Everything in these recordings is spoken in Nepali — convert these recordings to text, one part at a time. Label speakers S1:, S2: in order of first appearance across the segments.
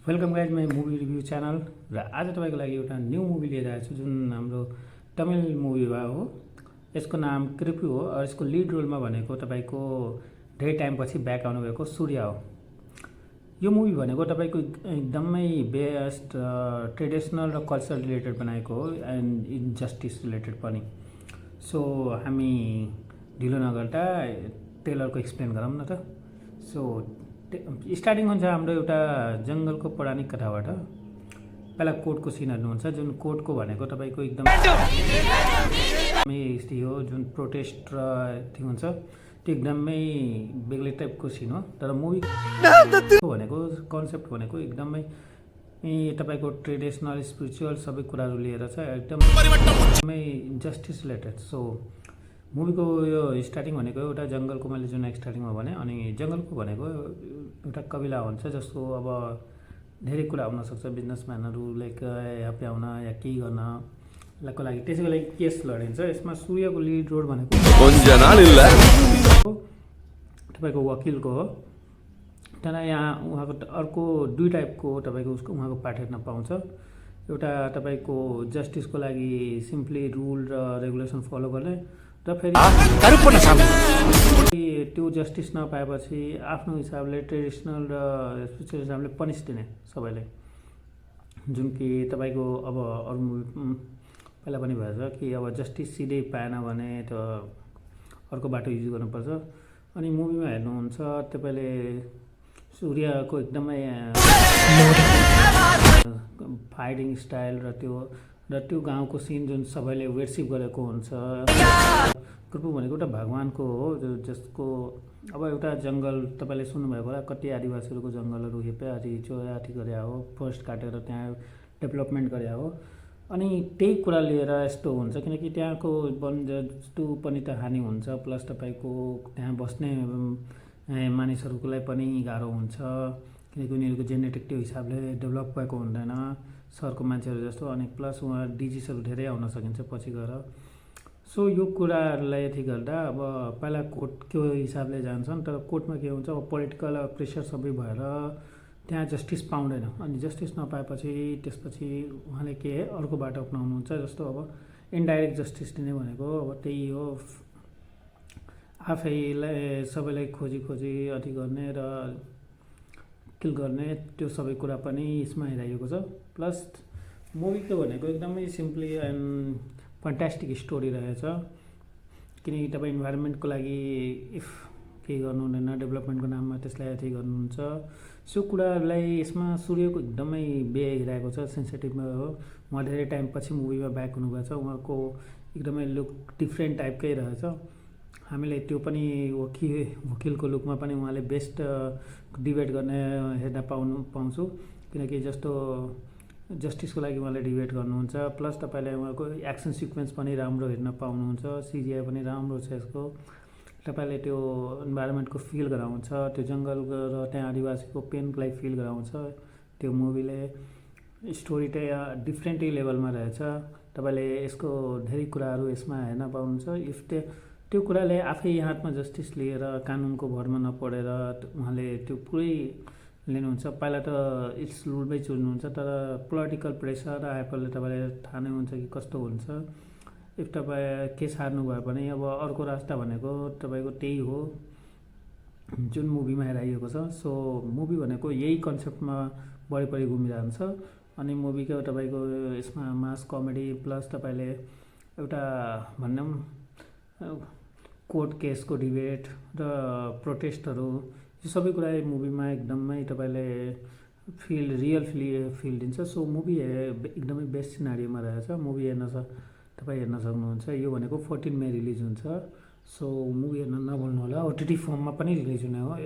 S1: Welcome guys my movie review channel. र आज तपाईँको लागि एउटा न्यू मुभी लिएर आएको छु जुन हाम्रो तमिल मुभी हो। यसको नाम कृपु हो और यसको लिड रोलमा भनेको तपाईँको धेरै टाइमपछि ब्याक आउनुभएको सूर्य हो। यो मुभी भनेको तपाईँको एकदमै बेस्ट ट्रेडिसनल र कल्चर रिलेटेड बनाएको हो एन्ड इन्जस्टिस रिलेटेड पनि। सो हामी ढिलो नगर्दा ट्रेलरको एक्सप्लेन गरौँ न त। सो स्टार्टिङ हुन्छ हाम्रो एउटा जङ्गलको पौराणिक कथाबाट। पहिला कोर्टको सिनहरू हुन्छ जुन कोर्टको भनेको तपाईँको एकदमै हो जुन प्रोटेस्ट र त्यो हुन्छ त्यो एकदमै बेग्लै टाइपको सिन हो। तर मुभी भनेको कन्सेप्ट भनेको एकदमै तपाईँको ट्रेडिसनल स्पिरिचुअल सबै कुराहरू लिएर छ, एकदमै जस्टिस रिलेटेड। सो मुभीको यो स्टार्टिङ भनेको एउटा जङ्गलको मैले जुन स्टार्टिङमा भने अनि जङ्गलको भनेको एउटा कबिला हुन्छ जसको अब धेरै कुरा हुनसक्छ, बिजनेसम्यानहरू लाइक यहाँ प्याउन या केही गर्नको लागि त्यसैको लागि केस लडिन्छ। यसमा सूर्यको लिड रोल भनेको तपाईँको वकिलको हो। तर यहाँ उहाँको अर्को दुई टाइपको तपाईँको उहाँको पार्ट हेर्न पाउँछ। एउटा तपाईँको जस्टिसको लागि सिम्पली रुल र रेगुलेसन फलो गर्ने र फेरि त्यो जस्टिस नपाएपछि आफ्नो हिसाबले ट्रेडिसनल र स्पिरिचुअल हिसाबले पनिस दिने सबैलाई। जुन कि तपाईँको अब अरू पहिला पनि भएछ कि अब जस्टिस सिधै पाएन भने त अर्को बाटो युज गर्नुपर्छ। अनि मुभीमा हेर्नुहुन्छ तपाईँले सूर्यको एकदमै फाइटिङ स्टाइल र त्यो गाउँको सिन जुन सबैले वर्सिप गरेको हुन्छ। कृपु भनेको एउटा भगवानको हो जसको अब एउटा जङ्गल तपाईँले सुन्नुभएको होला, कति आदिवासीहरूको जङ्गलहरू हेपारी चोराटी गरे हो, फरेस्ट काटेर त्यहाँ डेभलपमेन्ट गरे हो। अनि त्यही कुरा लिएर यस्तो हुन्छ किनकि त्यहाँको वनजस्तु पनि त हानि हुन्छ, प्लस तपाईँको त्यहाँ बस्ने मानिसहरूलाई पनि गाह्रो हुन्छ किनकि उनीहरूको जेनेटिक त्यो हिसाबले डेभलप भएको हुँदैन सहरको मान्छेहरू जस्तो। अनि प्लस उहाँ डिजिजहरू धेरै आउन सकिन्छ पछि गएर। सो यो कुराहरूलाई यति गर्दा अब पहिला कोर्टको हिसाबले जान्छन्, तर कोर्टमा के हुन्छ अब पोलिटिकल प्रेसर सबै भएर त्यहाँ जस्टिस पाउँदैन। अनि जस्टिस नपाएपछि त्यसपछि उहाँले के अर्को बाटो अपनाउनुहुन्छ, जस्तो अब इन्डाइरेक्ट जस्टिस दिने भनेको अब त्यही हो, आफैलाई सबैलाई खोजी अति गर्ने र किल गर्ने, त्यो सबै कुरा पनि यसमा हेराइएको छ। प्लस मुभीको भनेको एकदमै सिम्पली एन्ड फन्टास्टिक स्टोरी रहेछ किनकि तपाईँ इन्भाइरोमेन्टको लागि इफ केही गर्नु हुँदैन, डेभलपमेन्टको नाममा त्यसलाई अथी गर्नुहुन्छ। सो कुराहरूलाई यसमा सूर्यको एकदमै हेराएको छ, सेन्सिटिभमा हो। उहाँ धेरै टाइमपछि मुभीमा ब्याक हुनुभएको छ, उहाँको एकदमै लुक डिफ्रेन्ट टाइपकै रहेछ। हामीले त्यो पनि वकिलको लुकमा पनि उहाँले बेस्ट डिबेट गर्ने हेर्न पाउँछु किनकि जस्तो जस्टिसको लागि उहाँले डिबेट गर्नुहुन्छ। प्लस तपाईँलाई उहाँको एक्सन सिक्वेन्स पनि राम्रो हेर्न पाउनुहुन्छ, सिजिआई पनि राम्रो छ यसको। तपाईँले त्यो इन्भाइरोमेन्टको फिल गराउँछ, त्यो जङ्गल र त्यहाँ आदिवासीको पेनलाई फिल गराउँछ त्यो मुभीले। स्टोरी चाहिँ डिफ्रेन्टै लेभलमा रहेछ। तपाईँले यसको धेरै कुराहरू यसमा हेर्न पाउनुहुन्छ। इफ त्यो कुराले आफै हातमा जस्टिस लिएर कानुनको भरमा नपढेर उहाँले त्यो पुरै लिनुहुन्छ। पहिला त इट्स रुलमै चुन्नुहुन्छ, तर पोलिटिकल प्रेसर आएकोले तपाईँलाई थाहा नै हुन्छ कि कस्तो हुन्छ। इफ तपाईँ केस हार्नुभयो भने अब अर्को रास्ता भनेको तपाईँको त्यही हो जुन मुभीमा हेराइएको छ। सो मुभी भनेको यही कन्सेप्टमा बढी घुमिरहन्छ। अनि मुभीको तपाईँको यसमा मास कमेडी प्लस तपाईँले एउटा भनौँ कोर्ट केसको डिबेट र प्रोटेस्टहरू यो सबै कुरा मुभीमा एकदमै तपाईँले रियल फिल दिन्छ। सो मुभी एकदमै बेस्ट सिनारीमा रहेछ। मुभी तपाईँ हेर्न सक्नुहुन्छ। यो भनेको 14 मई रिलिज हुन्छ। सो मुभी हेर्न नभुल्नु होला। ओटिटी फर्ममा पनि रिलिज हुने हो।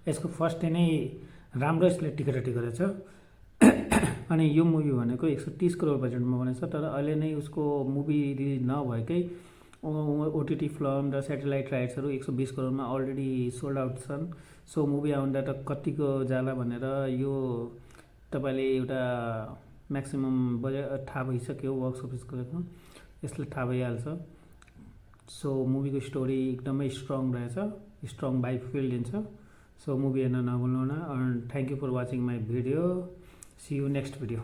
S1: यसको फर्स्ट डे नै राम्रो यसले टिकट गरेछ। अनि यो मुभी भनेको 130 करोड बजेटमा बनेछ, तर अहिले नै उसको मुभी रिलिज नभएकै ओटिटी फिल्म र सेटेलाइट राइट्सहरू 120 करोडमा अलरेडी सोल्ड आउट छन्। सो मुभी आउँदा त कतिको जाला भनेर यो तपाईँले एउटा म्याक्सिमम बजेट थाहा भइसक्यो बक्स अफिसको यसले थाहा भइहाल्छ। सो मुभीको स्टोरी एकदमै स्ट्रङ रहेछ, स्ट्रङ भाइब फिल दिन्छ। सो मुभी हेर्न नभुल्नु न। And thank you for watching my video. See you next video.